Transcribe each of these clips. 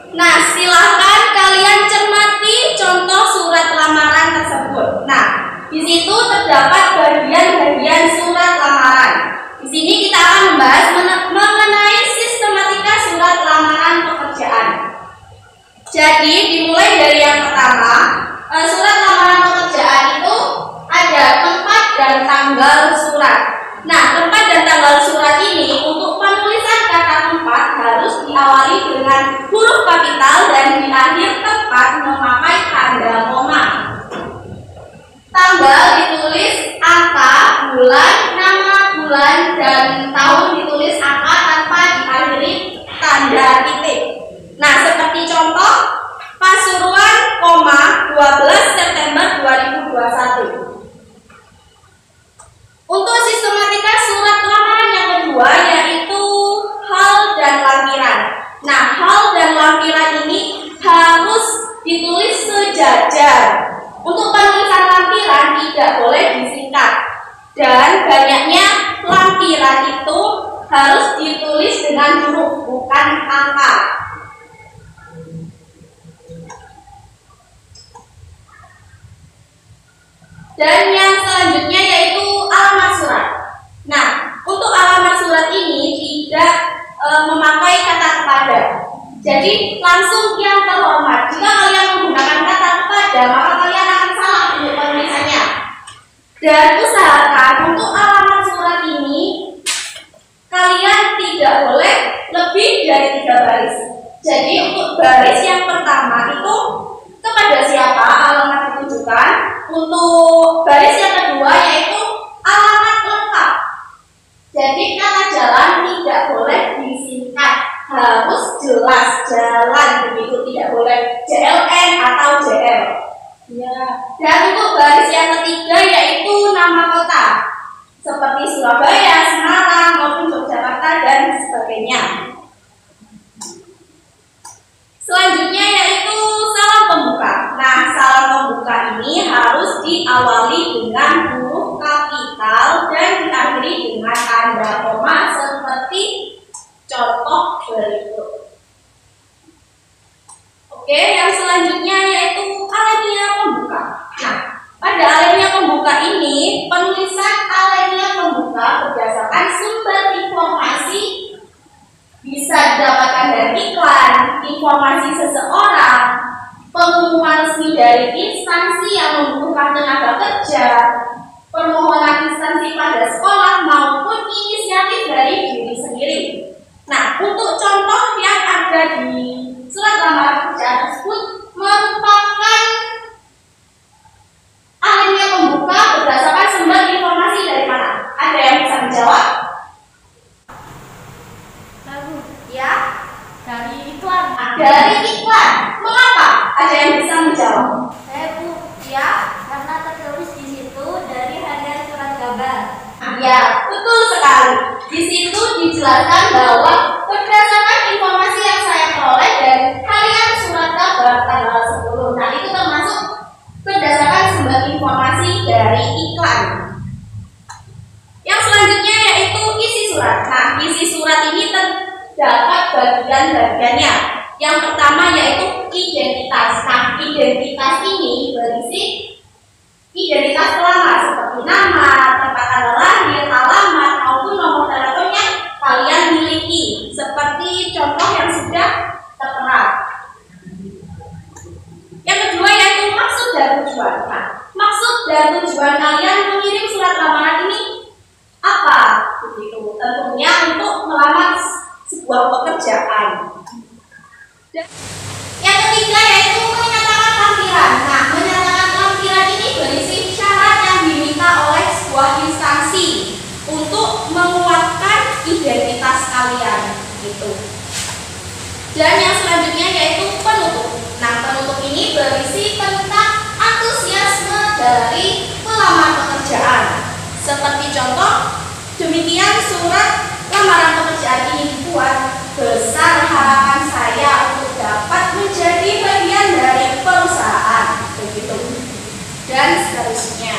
Nah, silakan kalian cermati contoh surat lamaran tersebut. Nah, di situ terdapat bagian-bagian surat lamaran. Di sini kita akan membahas mengenai sistematika surat lamaran pekerjaan. Jadi, dimulai dari yang pertama, surat lamaran pekerjaan itu ada tempat dan tanggal surat. Nah, tempat dan tanggal surat ini untuk penulisan kata tempat harus diawali dengan huruf kapital dan di akhir tempat memakai tanda koma. Tanggal ditulis angka, bulan, nama bulan, dan tahun ditulis angka tanpa diakhiri tanda titik. Nah, seperti contoh Pasuruan, 12 September 2021. Untuk sistematika surat lamaran yang kedua yaitu hal dan lampiran. Nah, hal dan lampiran ini harus ditulis sejajar. Untuk penulisan lampiran tidak boleh disingkat. Dan banyaknya lampiran itu harus ditulis dengan huruf, bukan angka. Dan yang selanjutnya yaitu alamat surat. Nah, untuk alamat surat ini tidak memakai kata kepada. Jadi langsung yang terhormat. Jika kalian menggunakan kata kepada, maka kalian akan salah untuk penulisannya. Dan usahakan untuk alamat surat ini kalian tidak boleh lebih dari 3 baris. Jadi untuk baris yang pertama itu kepada siapa alamat ditujukan. Untuk baris yang kedua yaitu alamat lengkap. Jadi kata jalan tidak boleh disingkat, harus jelas jalan begitu, tidak boleh JLN atau JL. Ya. Dan untuk baris yang ketiga yaitu nama kota seperti Surabaya, Semarang maupun Yogyakarta dan sebagainya. Selanjutnya yaitu salam pembuka. Nah, salam pembuka ini harus diawali dengan huruf kapital dan diakhiri dengan tanda koma seperti contoh berikut. Oke, yang selanjutnya yaitu alinea pembuka. Nah, pada alinea pembuka ini penulisan alinea pembuka berdasarkan sumber informasi bisa didapatkan dari iklan, informasi seseorang, pengumuman resmi dari instansi yang membutuhkan tenaga kerja, permohonan instansi pada sekolah, maupun inisiatif dari diri sendiri. Nah, untuk contoh yang ada di surat lamaran pekerjaan tersebut merupakan alinea pembuka berdasarkan sumber informasi dari mana? Ada yang bisa menjawab? Ya, dari iklan. Dari iklan. Mengapa? Ada yang bisa menjawab? Saya Bu, ya, karena tertulis di situ dari harian surat kabar. Ya, betul sekali. Di situ dijelaskan bahwa berdasarkan informasi yang saya peroleh dari harian surat kabar tanggal 10. Nah, itu termasuk berdasarkan sumber informasi dari iklan. Yang selanjutnya yaitu isi surat. Nah, isi surat ini terdapat bagian-bagiannya. Yang pertama yaitu identitas. Nah, identitas ini berisi identitas pelamar seperti nama, tempat tanggal lahir, alamat maupun nomor telepon yang kalian miliki. Seperti contoh yang sudah tertera. Yang kedua yaitu maksud dan tujuan. Nah, maksud dan tujuan kalian mengirim surat lamaran ini apa? Begitu. Tentunya untuk melamar sebuah pekerjaan. Yang ketiga yaitu menyatakan lampiran. Nah, menyatakan lampiran ini berisi syarat yang diminta oleh sebuah instansi untuk menguatkan identitas kalian, gitu. Dan yang selanjutnya yaitu penutup. Nah, penutup ini berisi tentang antusiasme dari pelamar pekerjaan. Seperti contoh, demikian surat lamaran pekerjaan ini dibuat, besar harapan saya untuk dapat menjadi bagian dari perusahaan, begitu. Dan seterusnya.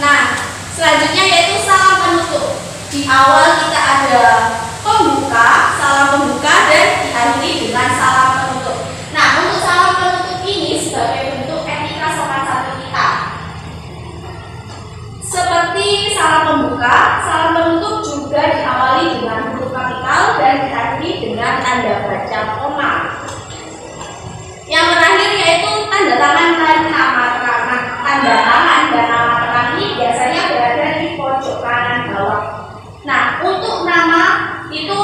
Nah, selanjutnya yaitu salam penutup. Di awal kita ada pembuka, salam pembuka, dan diakhiri dengan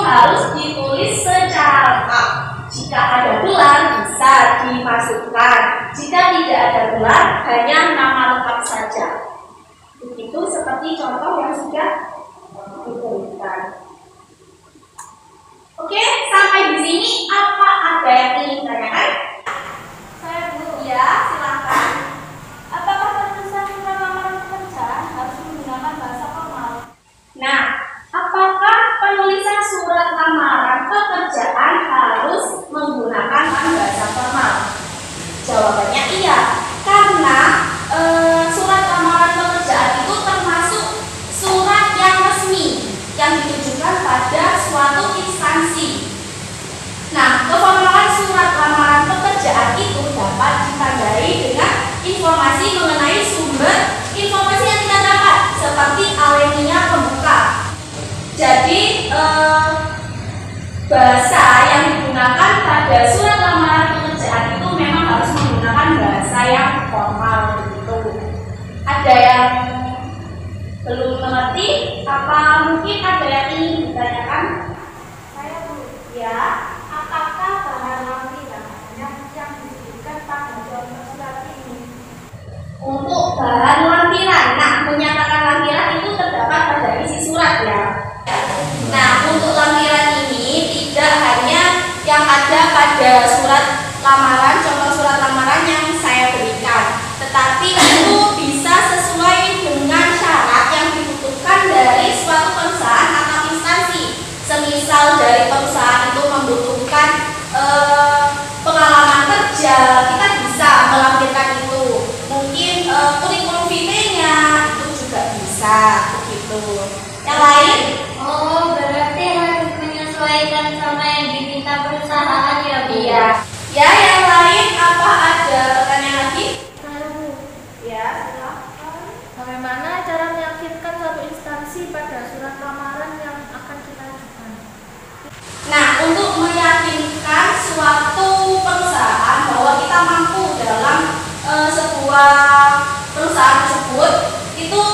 harus ditulis secara lengkap. Jika ada gelar bisa dimasukkan. Jika tidak ada gelar hanya nama lengkap saja. Begitu seperti contoh yang sudah diberikan. Oke, sampai di sini apa ada yang ingin ditanyakan? Saya Bu. Ya, silakan. Apakah penulisan surat lamaran pekerjaan harus menggunakan bahasa formal? Nah, apakah penulisan surat lamaran pekerjaan harus menggunakan bahasa formal? Jawabannya iya, karena surat lamaran pekerjaan itu termasuk surat yang resmi yang ditujukan pada suatu instansi. Nah, keformalan surat lamaran pekerjaan itu dapat ditandai dengan informasi mengenai sumber informasi yang kita dapat, seperti alinea pembuka. Jadi, bahasa yang digunakan pada surat lamaran pekerjaan itu memang harus menggunakan bahasa yang formal begitu. Ada yang belum mengerti? Apa mungkin ada yang ingin ditanyakan? Saya Bu. Ya. Apakah bahan lampiran yang disebutkan pada contoh surat ini? Untuk bahan lampiran, nah menyatakan lampiran itu terdapat pada isi surat ya. Nah, untuk lampiran ini tidak hanya yang ada pada surat lamaran, contoh surat lamaran yang saya berikan, tetapi itu bisa sesuai dengan syarat yang dibutuhkan dari suatu perusahaan atau instansi. Semisal dari perusahaan itu membutuhkan pengalaman kerja, kita bisa melampirkan itu. Mungkin kurikulum vitae-nya itu juga bisa begitu. Yang lain? Oh, berarti harus menyesuaikan sama yang diminta perusahaan ya Bu? Iya. Ya, yang lain apa ada pertanyaan lagi? Saya Bu. Ya, silakan. Bagaimana cara meyakinkan suatu instansi pada surat lamaran yang akan kita ajukan? Nah, untuk meyakinkan suatu perusahaan bahwa kita mampu dalam sebuah perusahaan tersebut, itu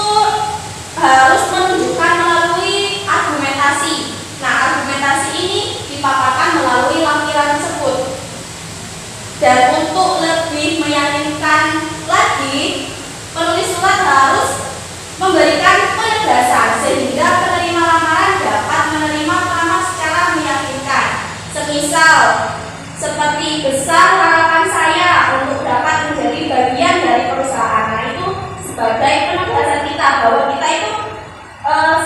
harus menunjukkan melalui argumentasi. Nah, argumentasi ini dipaparkan melalui lampiran tersebut. Dan untuk lebih meyakinkan lagi, penulis surat harus memberikan penegasan sehingga penerima lamaran dapat menerima pelamar secara meyakinkan. Semisal seperti besar harapan saya untuk dapat menjadi bagian dari perusahaan. Nah, itu sebagai penegasan kita bahwa kita itu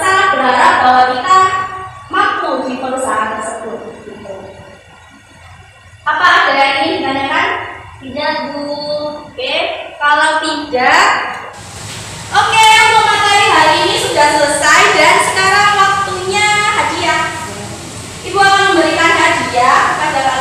sangat berharap bahwa kita mampu di perusahaan tersebut. Gitu. Apa ada yang ingin ditanyakan? Tidak, Bu. Oke, kalau tidak, oke, untuk materi hari ini sudah selesai dan sekarang waktunya hadiah. Ibu akan memberikan hadiah kepada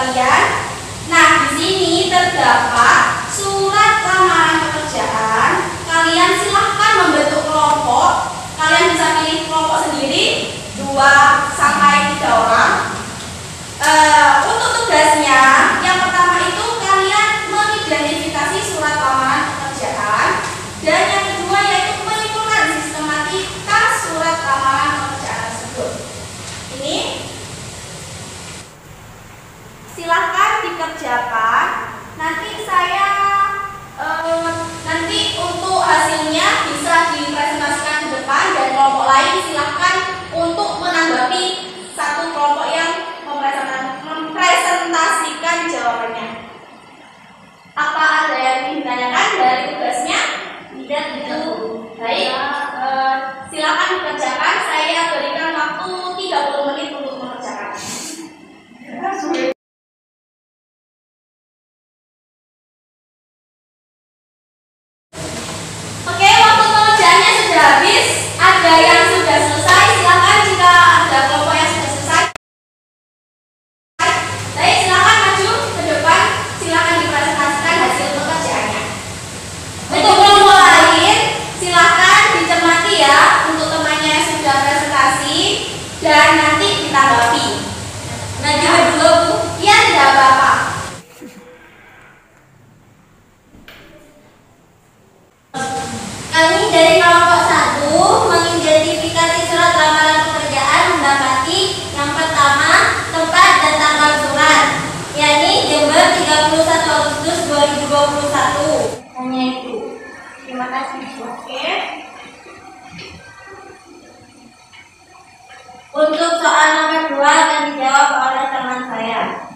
Untuk soal nomor 2 akan dijawab oleh teman saya.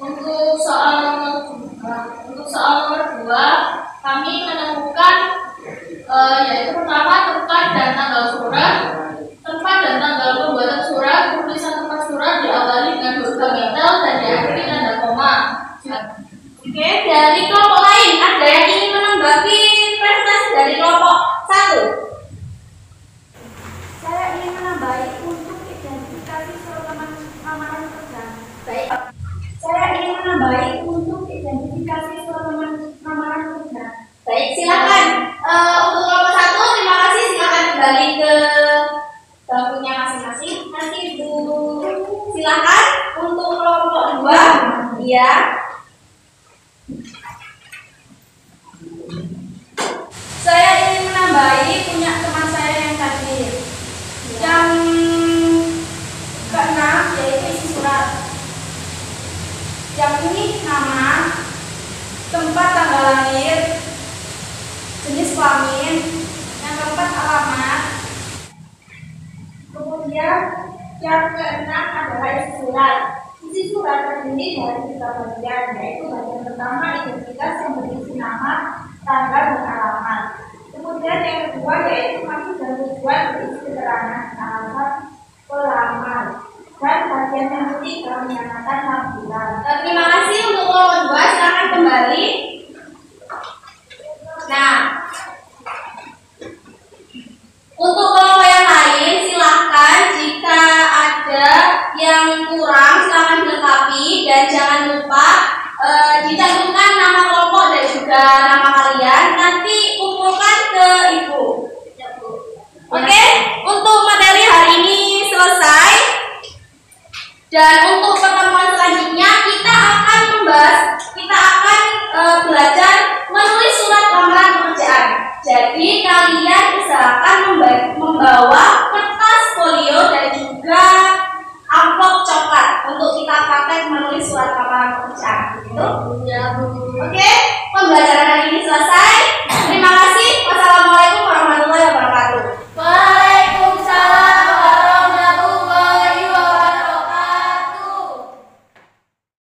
Untuk soal nomor 2, kami menemukan yaitu pertama tempat dan tanggal surat. Tempat dan tanggal pembuatan surat, tulisan tempat surat diawali dengan huruf kapital dan diakhiri tanda koma. Oke, dari kelompok lain ada yang ingin menanggapi presentasi dari kelompok 1? Saya ingin menambahi untuk identifikasi surat lamaran kerja. Baik. Saya ingin menambahi untuk identifikasi surat lamaran kerja. Baik, silakan. Untuk kelompok 1, terima kasih. Silakan kembali ke bangkunya masing-masing. Nanti Ibu silakan. Untuk kelompok 2, ya. Saya ingin menambahi punya teman saya yang tadi. Yang ke-6 yaitu isi surat. Yang ini nama, tempat tanggal lahir, jenis kelamin, yang keempat alamat. Kemudian yang ke-6 adalah isi surat. Isi surat terdiri dari 3 bagian, yaitu bagian pertama identitas yang berisi nama, tanggal, dan alamat. Kemudian yang kedua yaitu maksud dan tujuan berisi keterangan alamat pelamar. Dan bagian yang ketiga menyatakan tampilan. Terima kasih untuk kelompok 2, silakan kembali. Nah, untuk kelompok yang lain silahkan jika ada yang kurang silahkan dilengkapi dan jangan lupa dicantumkan nama kelompok dan juga nama kalian, nanti kumpulkan ke Ibu. Oke, untuk materi hari ini selesai. Dan untuk pertemuan selanjutnya kita akan belajar menulis surat lamaran pekerjaan. Jadi kalian usahakan membawa